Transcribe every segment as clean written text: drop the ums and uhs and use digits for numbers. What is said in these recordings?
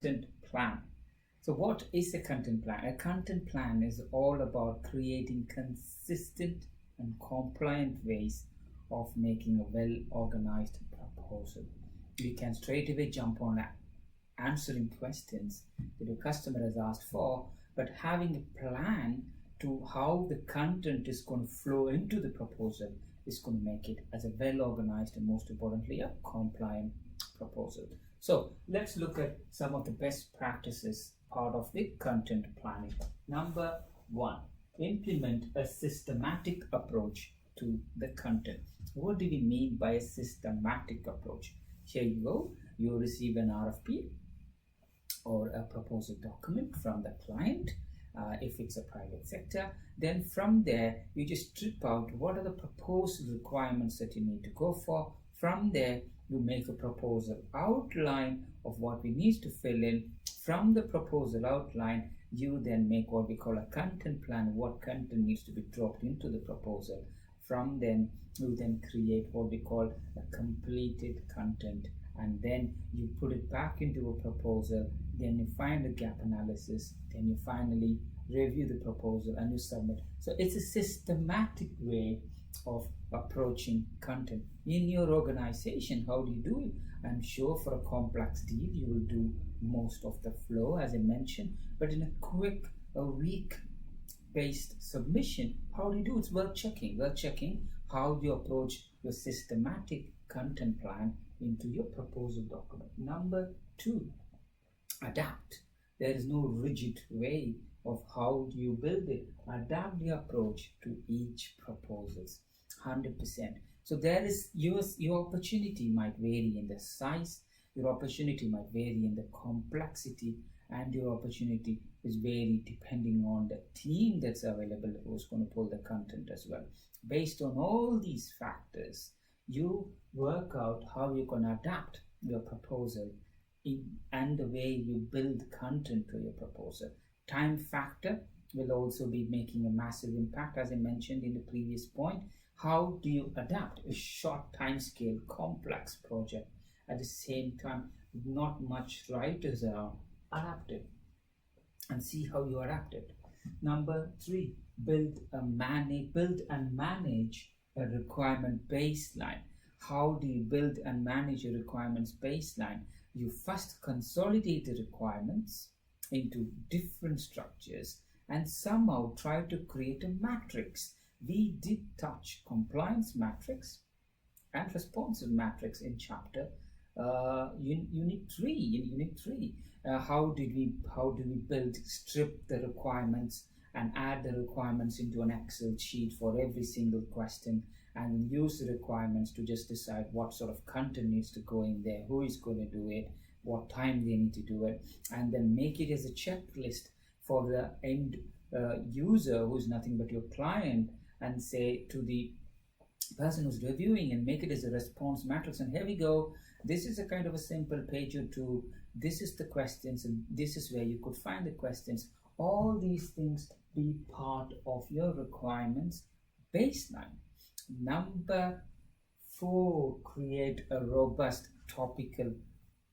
content plan. So what is a content plan? A content plan is all about creating consistent and compliant ways of making a well organized proposal. You can straight away jump on answering questions that your customer has asked for, but having a plan to how the content is going to flow into the proposal is going to make it as a well organized and most importantly a compliant proposal. So let's look at some of the best practices part of the content planning. Number one, implement a systematic approach to the content. What do we mean by a systematic approach? Here you go, you receive an RFP or a proposal document from the client. If it's a private sector, then from there you just strip out what are the proposal requirements that you need to go for. From there you make a proposal outline of what we need to fill in. From the proposal outline you then make what we call a content plan, what content needs to be dropped into the proposal. From then you then create what we call a completed content, and then you put it back into a proposal. Then you find a gap analysis, then you finally review the proposal and you submit. So it's a systematic way of approaching content in your organization. How do you do it? I'm sure for a complex deal you will do most of the flow as I mentioned, but in a quick, a week based submission, how do you do? It's worth checking how you approach your systematic content plan into your proposal document. Number two, adapt. There is no rigid way of how you build it. Adapt the approach to each proposals 100%. So there is your opportunity might vary in the size, your opportunity might vary in the complexity, and your opportunity is varied depending on the team that's available who's going to pull the content as well. Based on all these factors, you work out how you can adapt your proposal and the way you build content to your proposal. Time factor will also be making a massive impact, as I mentioned in the previous point. How do you adapt a short time scale complex project at the same time not much writers around? Adapt it and see how you adapt it. Number three, build and manage a requirement baseline. How do you build and manage a requirements baseline? You first consolidate the requirements into different structures and somehow try to create a matrix. We did touch compliance matrix and responsive matrix in chapter unit 3. How do we strip the requirements and add the requirements into an Excel sheet for every single question, and use the requirements to just decide what sort of content needs to go in there, who is going to do it, what time they need to do it, and then make it as a checklist for the end user who's nothing but your client, and say to the person who's reviewing, and make it as a response matrix. And here we go, this is a kind of a simple page or two, this is the questions, and this is where you could find the questions. All these things be part of your requirements baseline. Number four, create a robust topical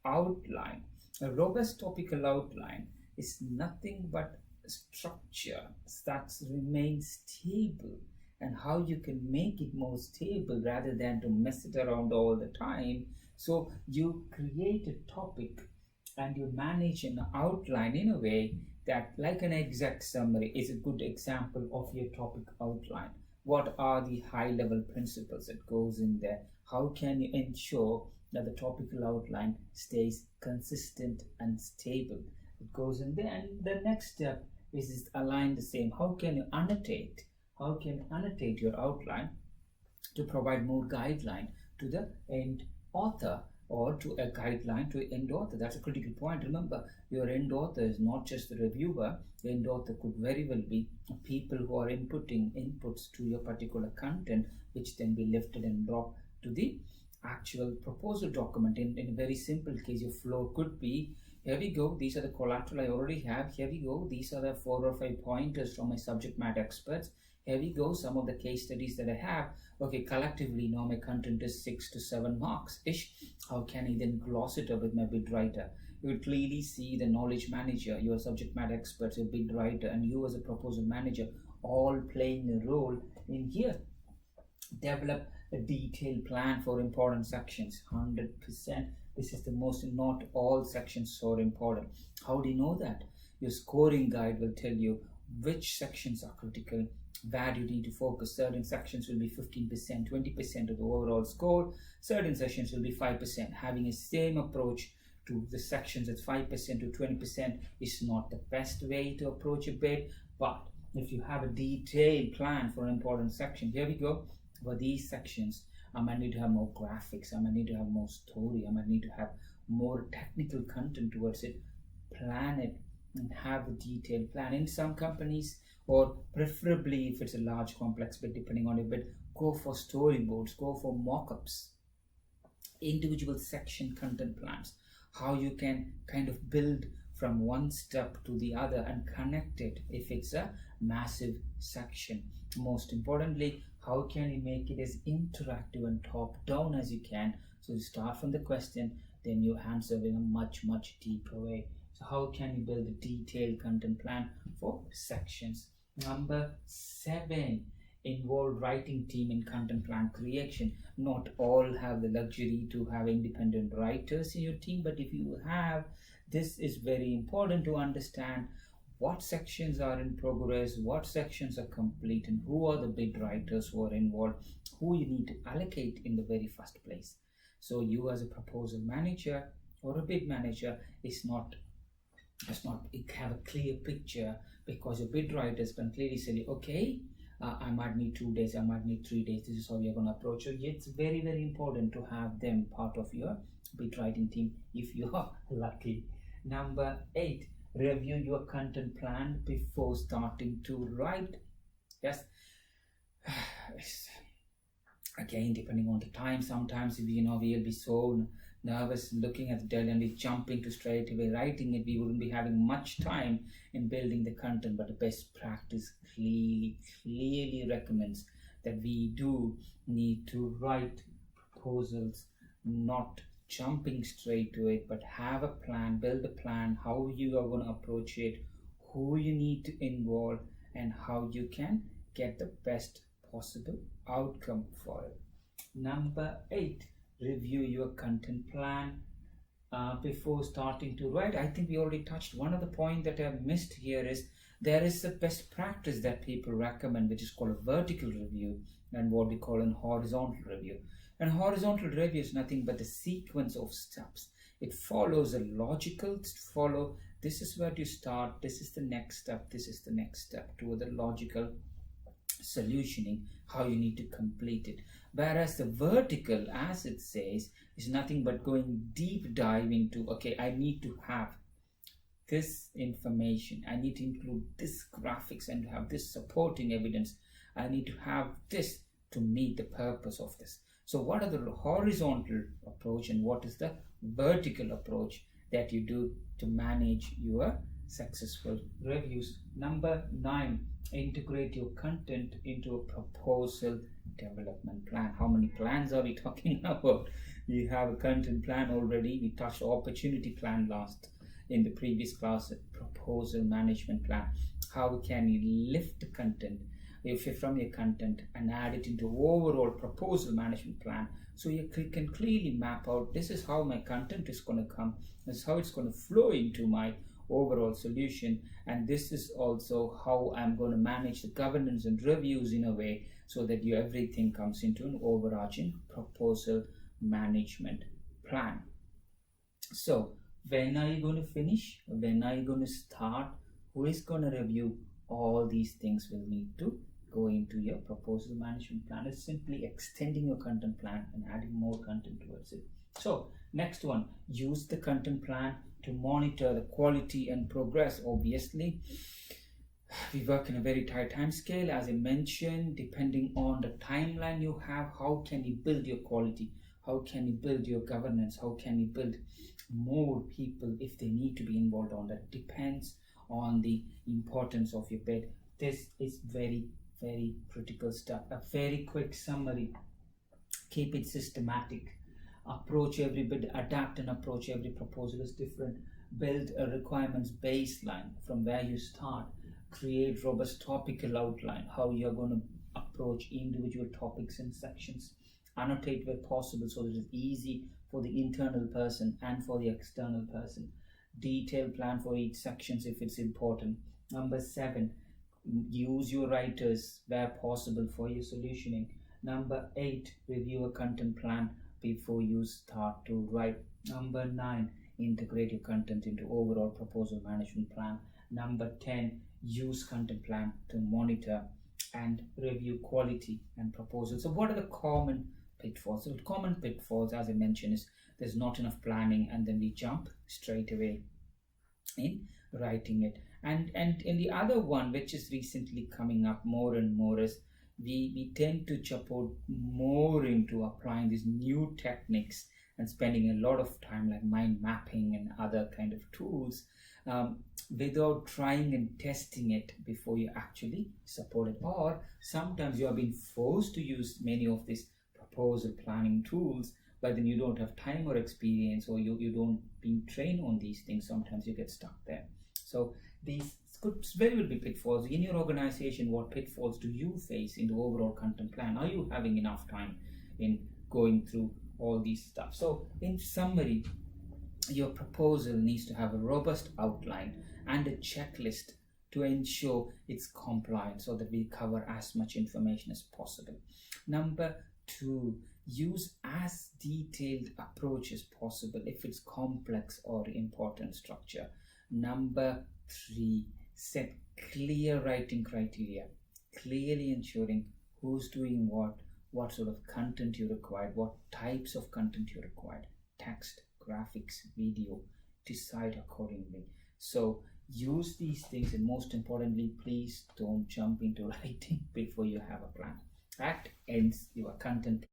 outline. A robust topical outline is nothing but a structure that remains stable, and how you can make it more stable rather than to mess it around all the time. So you create a topic and you manage an outline in a way that, like an exec summary is a good example of your topic outline. What are the high level principles that goes in there? How can you ensure that the topical outline stays consistent and stable? It goes in there, and the next step is align the same. How can you annotate? How can you annotate your outline to provide more guideline to the end author, or to a guideline to end author? That's a critical point. Remember, your end author is not just the reviewer. The end author could very well be people who are inputting inputs to your particular content, which then be lifted and brought to the actual proposal document. In a very simple case, your flow could be, here we go, these are the collateral I already have. Here we go, these are the 4 or 5 pointers from my subject matter experts. Here we go, some of the case studies that I have. Okay, collectively now my content is 6 to 7 marks ish. How can I then gloss it up with my bid writer? You will clearly see the knowledge manager, your subject matter experts, your bid writer, and you as a proposal manager all playing a role in here. Develop a detailed plan for important sections. 100%. This is the most, not all sections are important. How do you know that? Your scoring guide will tell you which sections are critical, where you need to focus. Certain sections will be 15%, 20% of the overall score. Certain sections will be 5%. Having a same approach to the sections at 5% to 20% is not the best way to approach a bid. But if you have a detailed plan for an important section, here we go. For these sections, I might need to have more graphics, I might need to have more story, I might need to have more technical content towards it. Plan it and have a detailed plan. In some companies, or preferably if it's a large complex bid, depending on a bid, go for storyboards, go for mock-ups, individual section content plans, how you can kind of build from one step to the other and connect it if it's a massive section. Most importantly, how can you make it as interactive and top down as you can? So you start from the question, then you answer in a much deeper way. So how can you build a detailed content plan for sections? Number 7, involve writing team in content plan creation. Not all have the luxury to have independent writers in your team, but if you have, this is very important to understand what sections are in progress, what sections are complete, and who are the bid writers who are involved, who you need to allocate in the very first place. So you as a proposal manager or a bid manager does not have a clear picture, because your bid writers can clearly say, okay, I might need 2 days, I might need 3 days, this is how you're going to approach it. It's very important to have them part of your bid writing team if you are lucky. Number 8, review your content plan before starting to write. Yes, again, depending on the time, sometimes we'll be so nervous looking at the deadline, we jumping to straight away writing it, we wouldn't be having much time in building the content. But the best practice clearly recommends that we do need to write proposals, not jumping straight to it, but have a plan, build a plan, how you are going to approach it, who you need to involve, and how you can get the best possible outcome for it. Number 8, review your content plan before starting to write. I think we already touched one of the points that I missed here is there is a best practice that people recommend, which is called a vertical review, and what we call an horizontal review. And horizontal review is nothing but the sequence of steps. It follows a logical follow. This is where you start, this is the next step, this is the next step, to the logical solutioning, how you need to complete it. Whereas the vertical, as it says, is nothing but going deep dive into, okay, I need to have this information, I need to include this graphics and have this supporting evidence, I need to have this to meet the purpose of this. So what are the horizontal approach and what is the vertical approach that you do to manage your successful reviews? Number 9, integrate your content into a proposal development plan. How many plans are we talking about? We have a content plan already. We touched opportunity plan last in the previous class, proposal management plan. How can you lift the content from your content and add it into overall proposal management plan, so you can clearly map out, this is how my content is going to come, this is how it's going to flow into my overall solution, and this is also how I'm going to manage the governance and reviews in a way so that everything comes into an overarching proposal management plan. So when are you going to finish? When are you going to start? Who is going to review? All these things will need to go into your proposal management plan. It's simply extending your content plan and adding more content towards it. So next one, use the content plan to monitor the quality and progress. Obviously, we work in a very tight time scale, as I mentioned. Depending on the timeline you have, how can you build your quality, how can you build your governance, how can you build more people if they need to be involved on that. Depends on the importance of your bid. This is very critical stuff. A very quick summary: keep it systematic, approach every bit, adapt and approach every proposal is different. Build a requirements baseline from where you start. Create robust topical outline, how you're going to approach individual topics and sections. Annotate where possible so that it's easy for the internal person and for the external person. Detailed plan for each sections if it's important. Number 7, use your writers where possible for your solutioning. Number 8, review a content plan before you start to write. Number 9, integrate your content into overall proposal management plan. Number 10, use content plan to monitor and review quality and proposal. So what are the common pitfalls? So the common pitfalls, as I mentioned, is there's not enough planning and then we jump straight away in writing it. And in the other one, which is recently coming up more and more, is we tend to jump more into applying these new techniques and spending a lot of time like mind mapping and other kind of tools without trying and testing it before you actually support it. Or sometimes you are being forced to use many of these proposal planning tools, but then you don't have time or experience, or you don't being trained on these things. Sometimes you get stuck there. So these could very well be pitfalls in your organization. What pitfalls do you face in the overall content plan? Are you having enough time in going through all these stuff? So in summary, your proposal needs to have a robust outline and a checklist to ensure it's compliant so that we cover as much information as possible. Number 2, use as detailed approach as possible if it's complex or important structure. Number 3, set clear writing criteria, clearly ensuring who's doing what sort of content you require, what types of content you require, text, graphics, video, decide accordingly. So use these things, and most importantly, please don't jump into writing before you have a plan. That ends your content